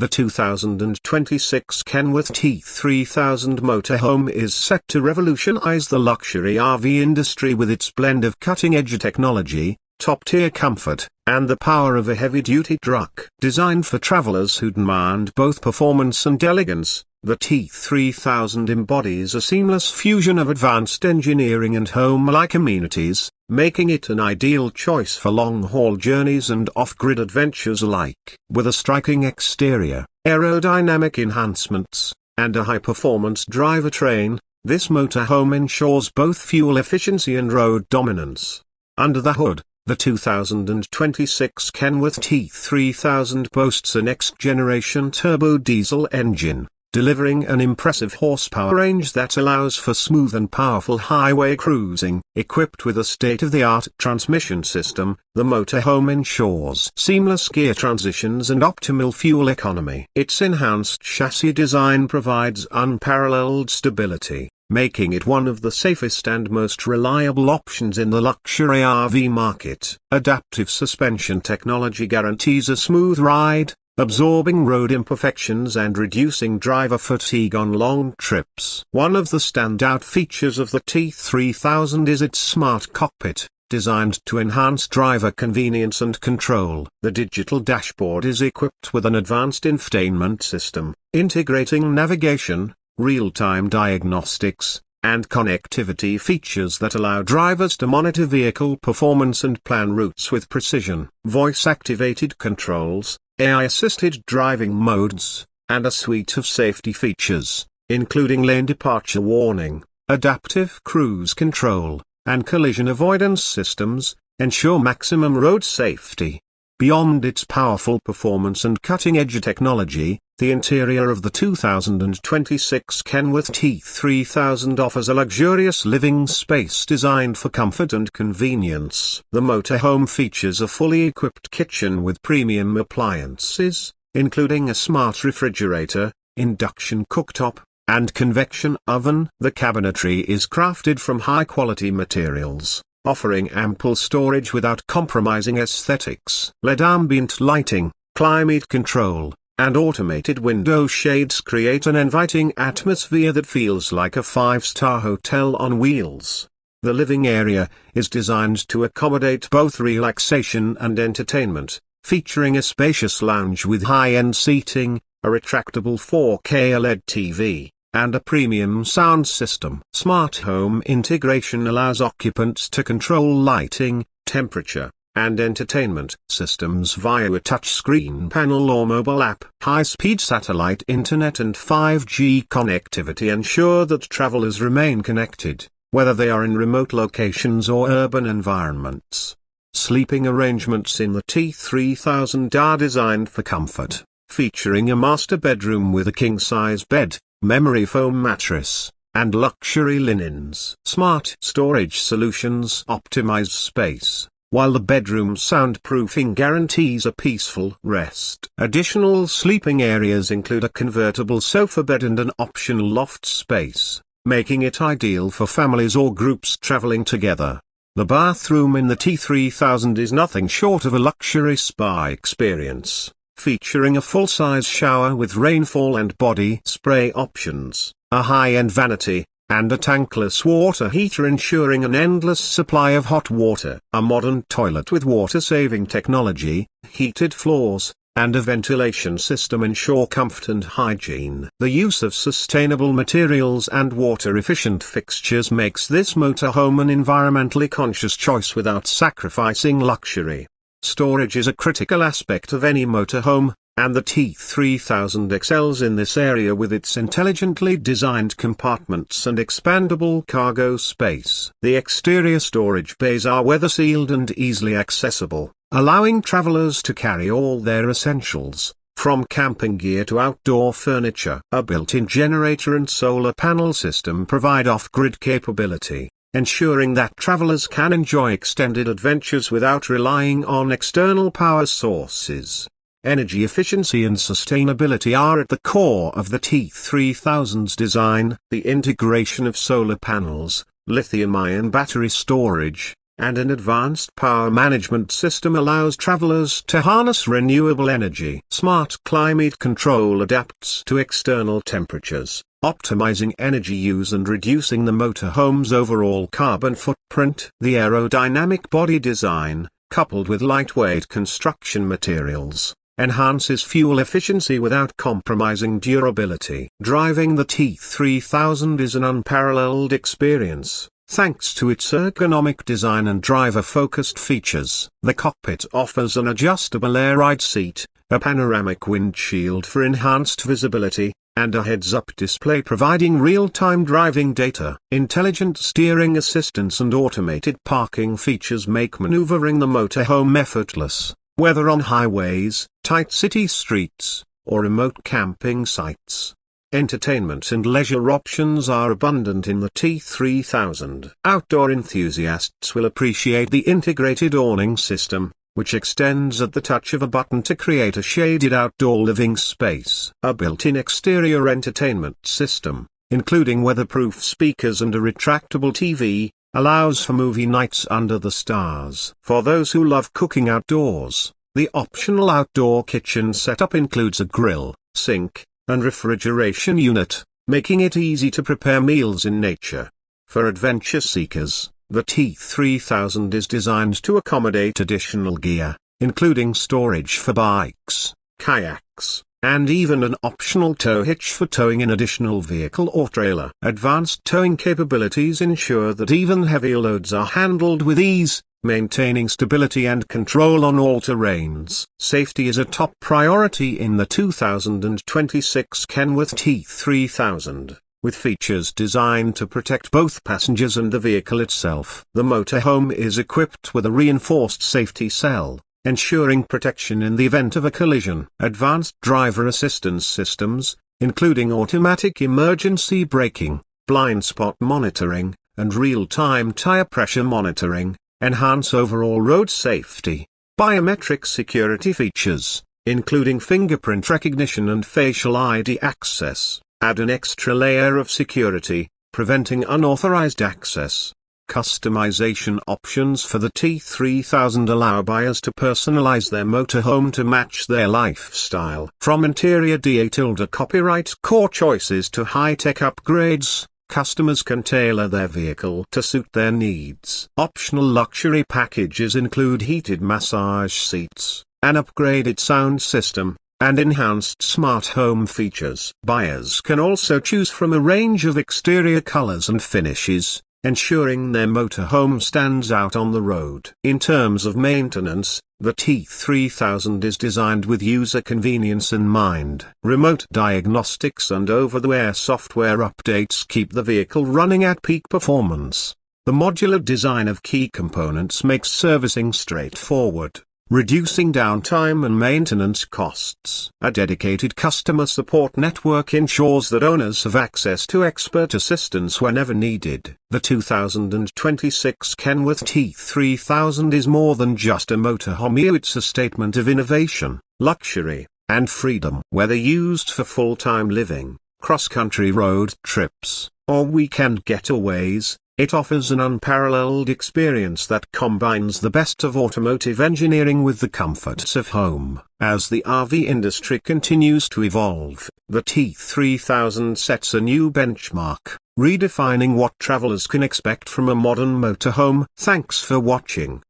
The 2026 Kenworth T3000 motorhome is set to revolutionize the luxury RV industry with its blend of cutting-edge technology, top-tier comfort, and the power of a heavy-duty truck. Designed for travelers who demand both performance and elegance, the T3000 embodies a seamless fusion of advanced engineering and home-like amenities, making it an ideal choice for long-haul journeys and off-grid adventures alike. With a striking exterior, aerodynamic enhancements, and a high-performance drivetrain, this motorhome ensures both fuel efficiency and road dominance. Under the hood, the 2026 Kenworth T3000 boasts a next-generation turbo diesel engine, delivering an impressive horsepower range that allows for smooth and powerful highway cruising. Equipped with a state-of-the-art transmission system, the motorhome ensures seamless gear transitions and optimal fuel economy. Its enhanced chassis design provides unparalleled stability, making it one of the safest and most reliable options in the luxury RV market. Adaptive suspension technology guarantees a smooth ride, absorbing road imperfections and reducing driver fatigue on long trips. One of the standout features of the T3000 is its smart cockpit, designed to enhance driver convenience and control. The digital dashboard is equipped with an advanced infotainment system, integrating navigation, real-time diagnostics, and connectivity features that allow drivers to monitor vehicle performance and plan routes with precision. Voice-activated controls, AI-assisted driving modes, and a suite of safety features, including lane departure warning, adaptive cruise control, and collision avoidance systems, ensure maximum road safety. Beyond its powerful performance and cutting-edge technology, the interior of the 2026 Kenworth T3000 offers a luxurious living space designed for comfort and convenience. The motorhome features a fully equipped kitchen with premium appliances, including a smart refrigerator, induction cooktop, and convection oven. The cabinetry is crafted from high-quality materials, offering ample storage without compromising aesthetics. LED ambient lighting, climate control, and automated window shades create an inviting atmosphere that feels like a five-star hotel on wheels. The living area is designed to accommodate both relaxation and entertainment, featuring a spacious lounge with high-end seating, a retractable 4K OLED TV, and a premium sound system. Smart home integration allows occupants to control lighting, temperature, and entertainment systems via a touchscreen panel or mobile app. High-speed satellite internet and 5G connectivity ensure that travelers remain connected, whether they are in remote locations or urban environments. Sleeping arrangements in the T3000 are designed for comfort, featuring a master bedroom with a king-size bed, memory foam mattress, and luxury linens. Smart storage solutions optimize space, while the bedroom soundproofing guarantees a peaceful rest. Additional sleeping areas include a convertible sofa bed and an optional loft space, making it ideal for families or groups traveling together. The bathroom in the T3000 is nothing short of a luxury spa experience, featuring a full-size shower with rainfall and body spray options, a high-end vanity, and a tankless water heater ensuring an endless supply of hot water. A modern toilet with water-saving technology, heated floors, and a ventilation system ensure comfort and hygiene. The use of sustainable materials and water-efficient fixtures makes this motorhome an environmentally conscious choice without sacrificing luxury. Storage is a critical aspect of any motorhome, and the T3000 excels in this area with its intelligently designed compartments and expandable cargo space. The exterior storage bays are weather-sealed and easily accessible, allowing travelers to carry all their essentials, from camping gear to outdoor furniture. A built-in generator and solar panel system provide off-grid capability, ensuring that travelers can enjoy extended adventures without relying on external power sources. Energy efficiency and sustainability are at the core of the T3000's design. The integration of solar panels, lithium-ion battery storage, and an advanced power management system allows travelers to harness renewable energy. Smart climate control adapts to external temperatures, optimizing energy use and reducing the motorhome's overall carbon footprint. The aerodynamic body design, coupled with lightweight construction materials, enhances fuel efficiency without compromising durability. Driving the T3000 is an unparalleled experience, thanks to its ergonomic design and driver-focused features. The cockpit offers an adjustable air ride seat, a panoramic windshield for enhanced visibility, and a heads-up display providing real-time driving data. Intelligent steering assistance and automated parking features make maneuvering the motorhome effortless, whether on highways, tight city streets, or remote camping sites. Entertainment and leisure options are abundant in the T3000. Outdoor enthusiasts will appreciate the integrated awning system, which extends at the touch of a button to create a shaded outdoor living space. A built-in exterior entertainment system, including weatherproof speakers and a retractable TV, allows for movie nights under the stars. For those who love cooking outdoors, the optional outdoor kitchen setup includes a grill, sink, and refrigeration unit, making it easy to prepare meals in nature. For adventure seekers, the T3000 is designed to accommodate additional gear, including storage for bikes, kayaks, and even an optional tow hitch for towing an additional vehicle or trailer. Advanced towing capabilities ensure that even heavy loads are handled with ease, maintaining stability and control on all terrains. Safety is a top priority in the 2026 Kenworth T3000, with features designed to protect both passengers and the vehicle itself. The motorhome is equipped with a reinforced safety cell, ensuring protection in the event of a collision. Advanced driver assistance systems, including automatic emergency braking, blind spot monitoring, and real-time tire pressure monitoring, enhance overall road safety. Biometric security features, including fingerprint recognition and facial ID access, add an extra layer of security, preventing unauthorized access. Customization options for the T3000 allow buyers to personalize their motorhome to match their lifestyle. From interior DA copyright core choices to high-tech upgrades, customers can tailor their vehicle to suit their needs. Optional luxury packages include heated massage seats, an upgraded sound system, and enhanced smart home features. Buyers can also choose from a range of exterior colors and finishes, ensuring their motorhome stands out on the road. In terms of maintenance, the T3000 is designed with user convenience in mind. Remote diagnostics and over-the-air software updates keep the vehicle running at peak performance. The modular design of key components makes servicing straightforward, reducing downtime and maintenance costs. A dedicated customer support network ensures that owners have access to expert assistance whenever needed. The 2026 Kenworth T3000 is more than just a motorhome, it's a statement of innovation, luxury, and freedom. Whether used for full-time living, cross-country road trips, or weekend getaways, it offers an unparalleled experience that combines the best of automotive engineering with the comforts of home. As the RV industry continues to evolve, the T3000 sets a new benchmark, redefining what travelers can expect from a modern motorhome. Thanks for watching.